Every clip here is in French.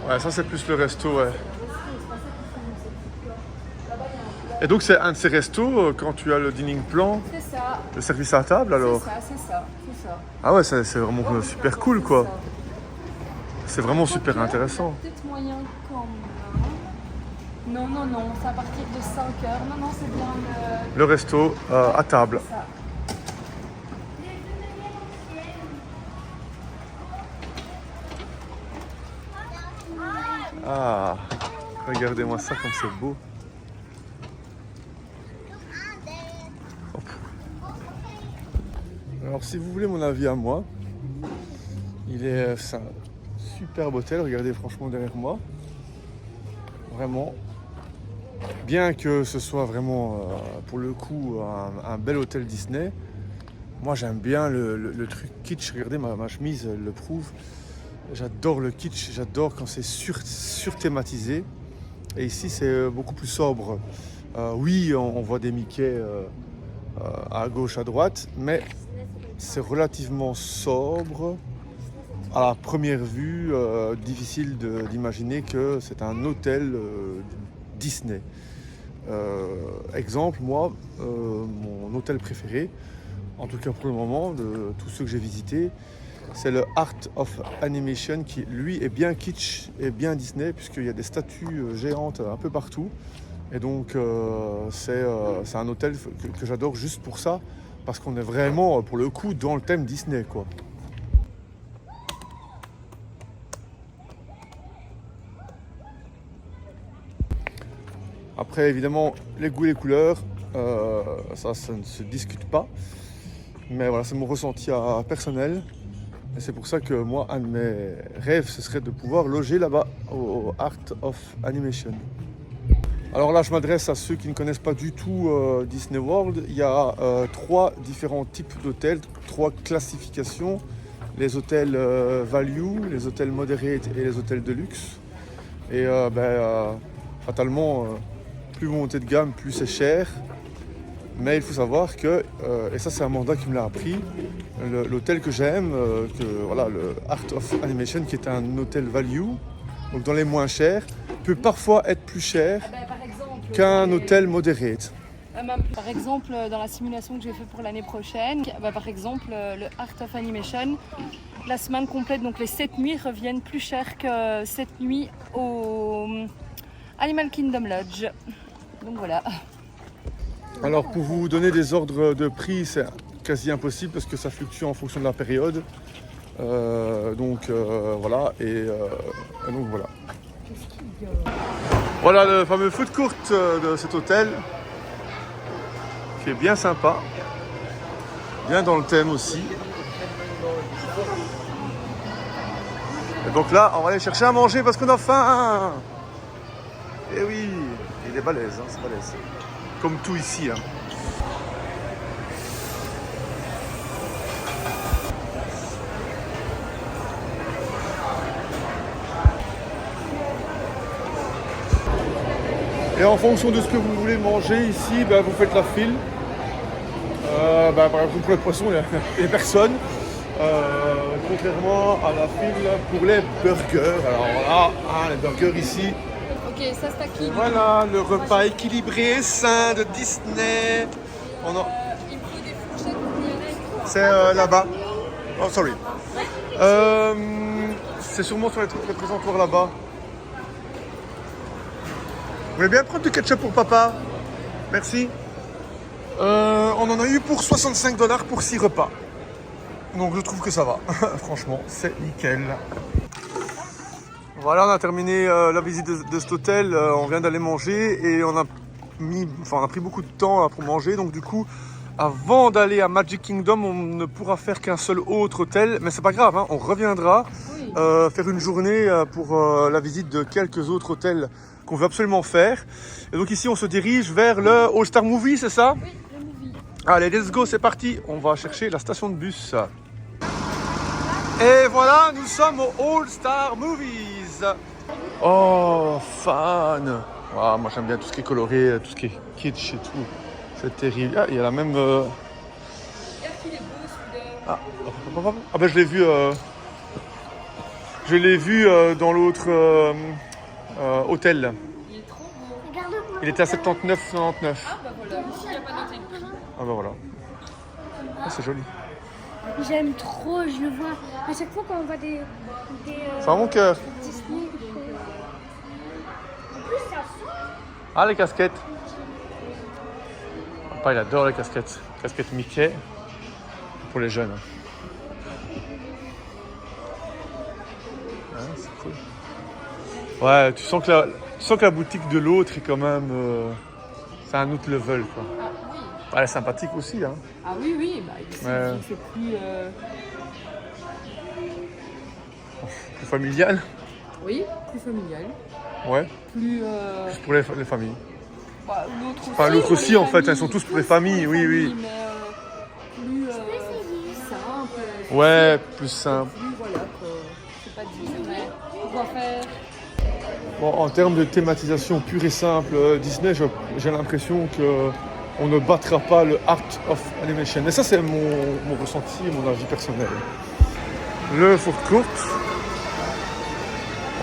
Ouais, ça c'est plus le resto, ouais. Et donc c'est un de ces restos quand tu as le dining plan, C'est ça. le service à table alors? C'est ça. Ah ouais, c'est vraiment super cool quoi. Ça. C'est vraiment super intéressant. Peut-être moyen quand même. Non, c'est à partir de 5 heures. Non, c'est bien Le resto à table. ça. Ah, regardez-moi ça comme c'est beau. Hop. Alors si vous voulez mon avis à moi, c'est un superbe hôtel, regardez franchement derrière moi. Vraiment. Bien que ce soit vraiment pour le coup un bel hôtel Disney, moi j'aime bien le truc kitsch, regardez ma chemise elle le prouve. J'adore le kitsch, j'adore quand c'est surthématisé. Et ici, c'est beaucoup plus sobre. Oui, on voit des Mickey à gauche, à droite, mais c'est relativement sobre. À la première vue, difficile d'imaginer que c'est un hôtel Disney. Exemple, moi, mon hôtel préféré, en tout cas pour le moment, de tous ceux que j'ai visités, c'est le Art of Animation qui, lui, est bien kitsch et bien Disney puisqu'il y a des statues géantes un peu partout. Et donc, c'est un hôtel que j'adore juste pour ça parce qu'on est vraiment, pour le coup, dans le thème Disney, quoi. Après, évidemment, les goûts et les couleurs, ça ne se discute pas. Mais voilà, c'est mon ressenti personnel. Et c'est pour ça que moi, un de mes rêves, ce serait de pouvoir loger là-bas au Art of Animation. Alors là, je m'adresse à ceux qui ne connaissent pas du tout Disney World. Il y a 3 différents types d'hôtels, 3 classifications. Les hôtels value, les hôtels moderate et les hôtels de luxe. Et fatalement, plus vous montez de gamme, plus c'est cher. Mais il faut savoir que, et ça c'est un mandat qui me l'a appris, l'hôtel que j'aime, le Art of Animation, qui est un hôtel value, donc dans les moins chers, peut parfois être plus cher qu'un hôtel moderate. Par exemple, dans la simulation que j'ai faite pour l'année prochaine, par exemple, le Art of Animation, la semaine complète, donc les 7 nuits reviennent plus cher que 7 nuits au Animal Kingdom Lodge. Donc voilà. Alors pour vous donner des ordres de prix, c'est quasi impossible parce que ça fluctue en fonction de la période. Voilà, et donc voilà. Voilà le fameux food court de cet hôtel, qui est bien sympa, bien dans le thème aussi. Et donc là, on va aller chercher à manger parce qu'on a faim. Et oui, il est balèze, c'est balèze. Comme tout ici. Et en fonction de ce que vous voulez manger ici, vous faites la file. Par exemple pour le poisson, il n'y a personne. Contrairement à la file pour les burgers. Alors voilà, les burgers ici. Ok, ça c'est à qui? Voilà, le repas équilibré, sain de Disney. Il me faut des fourchettes. C'est là-bas. Oh, sorry. C'est sûrement sur les présentoirs là-bas. Vous voulez bien prendre du ketchup pour papa? Merci. On en a eu pour 65 $ pour 6 repas. Donc je trouve que ça va. Franchement, c'est nickel. Voilà, on a terminé la visite de cet hôtel. On vient d'aller manger et on a pris beaucoup de temps pour manger. Donc du coup, avant d'aller à Magic Kingdom, on ne pourra faire qu'un seul autre hôtel. Mais c'est pas grave, on reviendra faire une journée pour la visite de quelques autres hôtels qu'on veut absolument faire. Et donc ici, on se dirige vers le All Star Movie, c'est ça? Oui, le movie. Allez, let's go, c'est parti. On va chercher la station de bus. Et voilà, nous sommes au All Star Movies. Oh, fan. Wow, moi j'aime bien tout ce qui est coloré, tout ce qui est kitsch et tout. C'est terrible. Ah, il y a la même... Regarde qu'il est beau celui-là. Ah, je l'ai vu... Je l'ai vu dans l'autre hôtel. Il est trop beau. Regarde-moi. Il était à 79,99. Ah bah voilà, ici il n'y a pas noté le prix. Ah bah voilà. Ah, c'est joli. J'aime trop, je le vois. À chaque fois quand on voit des Ça va mon cœur. Disney. En plus, ça sent. Ah, les casquettes. Papa, il adore les casquettes. Casquette Mickey. Pour les jeunes. Ouais, c'est cool. Ouais, tu sens que la boutique de l'autre est quand même... c'est un autre level, quoi. Ah oui. Elle est sympathique aussi, hein. Ah oui, oui, bah ici Ouais. il fait plus... Plus familial. Oui, plus familial. Ouais, Plus... plus pour les familles. bah, l'autre aussi. Enfin, l'autre pour aussi, les en fait, familles, elles sont tous pour les familles, oui, oui. Mais plus simple. Ouais, plus simple. Plus, voilà, quoi. C'est pas Disney. Quoi faire. Bon, en termes de thématisation pure et simple, Disney, j'ai l'impression que on ne battra pas le Art of Animation. Mais ça, c'est mon ressenti, mon avis personnel. Le food court.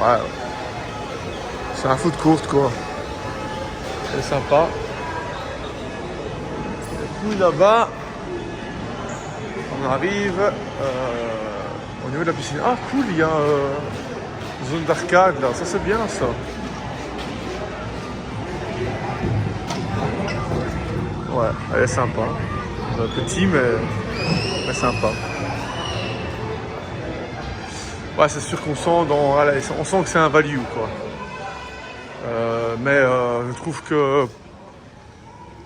Ouais. C'est un food court, quoi. C'est sympa. Et puis là-bas, on arrive au niveau de la piscine. Ah, cool, il y a une zone d'arcade, là. Ça, c'est bien, ça. Ouais, elle est sympa. Petit, mais sympa. Ouais, c'est sûr qu'on sent on sent que c'est un value, quoi. Mais je trouve que,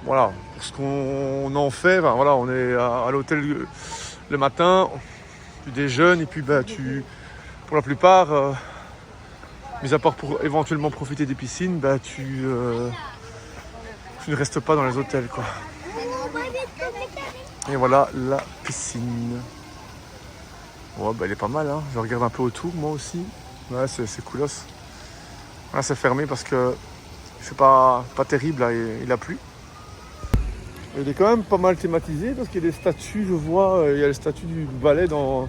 voilà, pour ce qu'on en fait, ben, voilà, on est à l'hôtel le matin, tu déjeunes et puis ben, pour la plupart, mis à part pour éventuellement profiter des piscines, ben, tu ne restes pas dans les hôtels, quoi. Et voilà la piscine. Ouais, bah, elle est pas mal, hein. Je regarde un peu autour, moi aussi. Ouais, c'est coolos. Là, c'est fermé parce que c'est pas terrible, là, il a plu. Il est quand même pas mal thématisé parce qu'il y a des statues, je vois, il y a les statues du ballet dans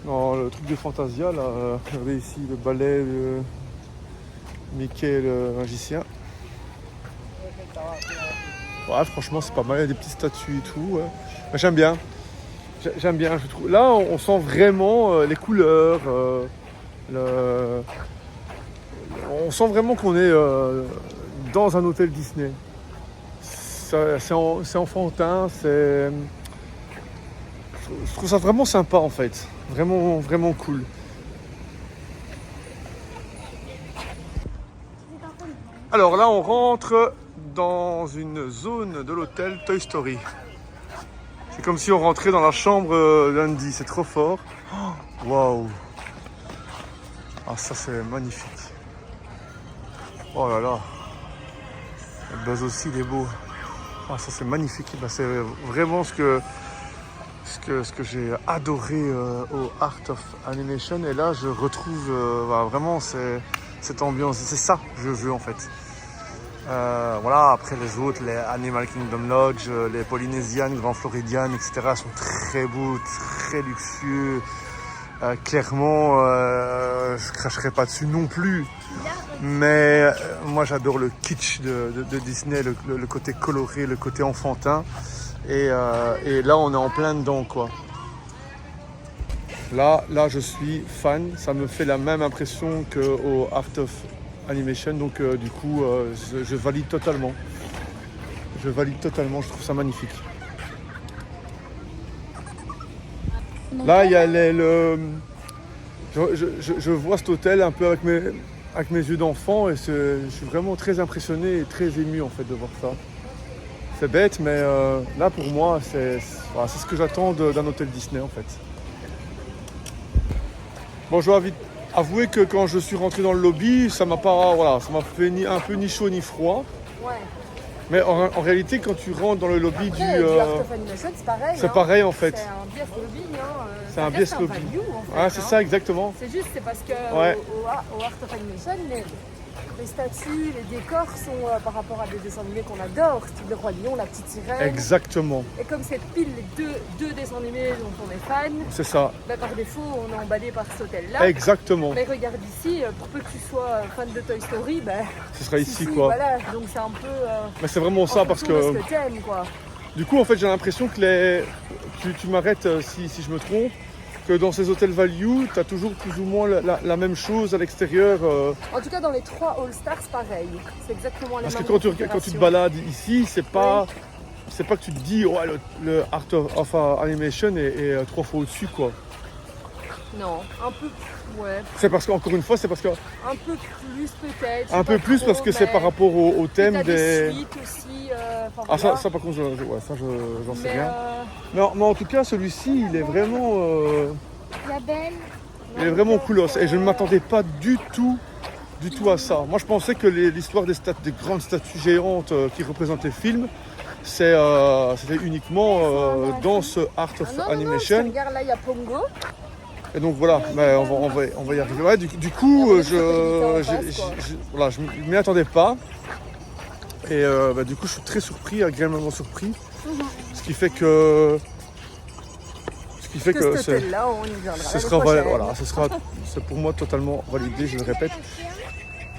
le truc de Fantasia, là. Regardez ici le ballet de Mickey le magicien. Ouais, franchement, c'est pas mal, il y a des petites statues et tout. Ouais. Mais j'aime bien. J'aime bien, je trouve. Là, on sent vraiment les couleurs. On sent vraiment qu'on est dans un hôtel Disney. C'est enfantin, je trouve ça vraiment sympa, en fait. Vraiment, vraiment cool. Alors là, on rentre dans une zone de l'hôtel Toy Story. C'est comme si on rentrait dans la chambre d'Andy, c'est trop fort. Waouh! Ah, ça c'est magnifique. Oh là là. Le Buzz aussi, il est beau. Ah, ça c'est magnifique. Bah, c'est vraiment ce que j'ai adoré au Art of Animation. Et là, je retrouve vraiment cette ambiance. C'est ça que je veux, en fait. Voilà, après les autres, les Animal Kingdom Lodge, les Polynésiennes, Grand Floridian, etc. sont très beaux, très luxueux. Clairement, je cracherai pas dessus non plus. Mais moi, j'adore le kitsch de Disney, le côté coloré, le côté enfantin. Et là, on est en plein dedans, quoi. Là, je suis fan. Ça me fait la même impression qu'au Art of Animation, donc du coup je valide totalement. Je trouve ça magnifique. Là il y a je vois cet hôtel un peu avec mes yeux d'enfant et je suis vraiment très impressionné et très ému en fait de voir ça. C'est bête mais là pour moi c'est ce que j'attends d'un hôtel Disney en fait. Bon, je dois avouer que quand je suis rentré dans le lobby, ça m'a fait un peu ni chaud ni froid. Ouais. Mais en réalité, quand tu rentres dans le lobby Après, du Art of Animation, c'est pareil. c'est pareil en fait. C'est un bias lobby. C'est un bias lobby. value, en fait, Ah, c'est ça exactement. C'est juste, c'est parce que Ouais. au Art of Animation, les statues, les décors sont par rapport à des dessins animés qu'on adore, style le Roi Lion, la Petite Sirène. Exactement, Et comme c'est pile les deux dessins animés dont on est fan, c'est ça, bah, par défaut on est emballé par cet hôtel-là. exactement. Mais regarde ici, pour peu que tu sois fan de Toy Story, bah, Ce sera ici, si, quoi. Voilà, donc c'est un peu Mais c'est vraiment ça, en parce fonction que de ce que t'aimes, quoi. du coup, en fait, j'ai l'impression que tu m'arrêtes si je me trompe, que dans ces hôtels value, tu as toujours plus ou moins la même chose à l'extérieur. En tout cas, dans les 3 All-Stars, pareil. C'est exactement la même Parce que quand tu te balades ici, c'est pas que tu te dis ouais, le Art of Animation est 3 fois au-dessus, quoi. Non, un peu, ouais, C'est parce qu'encore une fois, c'est parce que un peu plus peut-être. un peu plus parce que c'est par rapport au thème t'as des. des suites aussi. Ah voilà. ça par contre, j'en sais Mais, rien. Non, mais en tout cas, celui-ci, il est vraiment, La belle. il est vraiment coolos. Et je ne m'attendais pas du tout à ça. Moi, je pensais que l'histoire des grandes statues géantes qui représentent les films, c'était uniquement dans ce Art of non, Animation. regarde, là, il y a Pongo. Et donc voilà, ben, on va y arriver. Ouais, du coup, voilà, je ne m'y attendais pas. Et bah, du coup, je suis très surpris, agréablement surpris. Ce qui fait que Cet hôtel-là, on y viendra. ce l'année sera prochaine. c'est pour moi totalement validé, je le répète.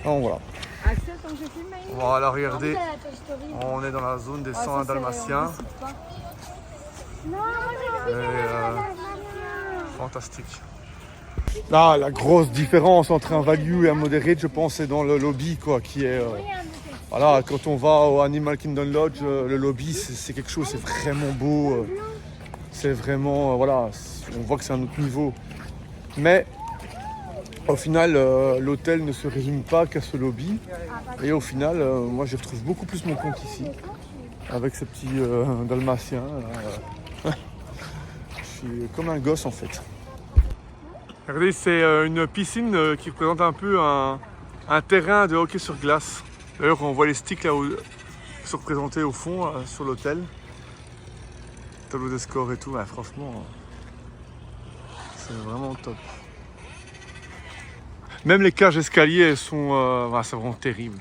Donc voilà. Voilà, regardez, on est dans la zone des 101 dalmatiens. Et, fantastique. Là, la grosse différence entre un value et un moderate, je pense, c'est dans le lobby, quoi, qui est. Voilà, quand on va au Animal Kingdom Lodge, le lobby, c'est quelque chose, c'est vraiment beau. C'est vraiment, voilà, on voit que c'est un autre niveau. Mais au final, l'hôtel ne se résume pas qu'à ce lobby. Et au final, moi, je retrouve beaucoup plus mon compte ici, avec ces petits dalmatiens. Je suis comme un gosse, en fait. Regardez, c'est une piscine qui représente un peu un terrain de hockey sur glace. D'ailleurs, on voit les sticks là qui sont représentés au fond sur l'hôtel. Tableau de score et tout, ouais, franchement, c'est vraiment top. Même les cages escaliers sont, c'est vraiment terrible.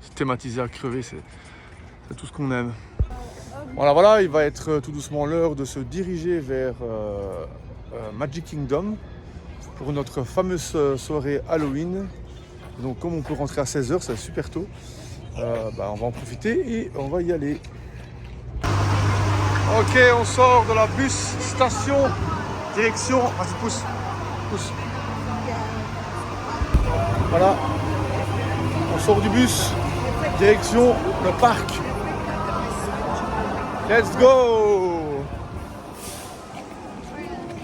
C'est thématisé à crever, c'est tout ce qu'on aime. Voilà, il va être tout doucement l'heure de se diriger vers Magic Kingdom pour notre fameuse soirée Halloween. Donc comme on peut rentrer à 16h, c'est super tôt, on va en profiter et on va y aller. Ok, on sort de la bus station, direction... Vas-y, pousse. Voilà, on sort du bus, direction le parc. Let's go.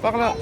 Par là.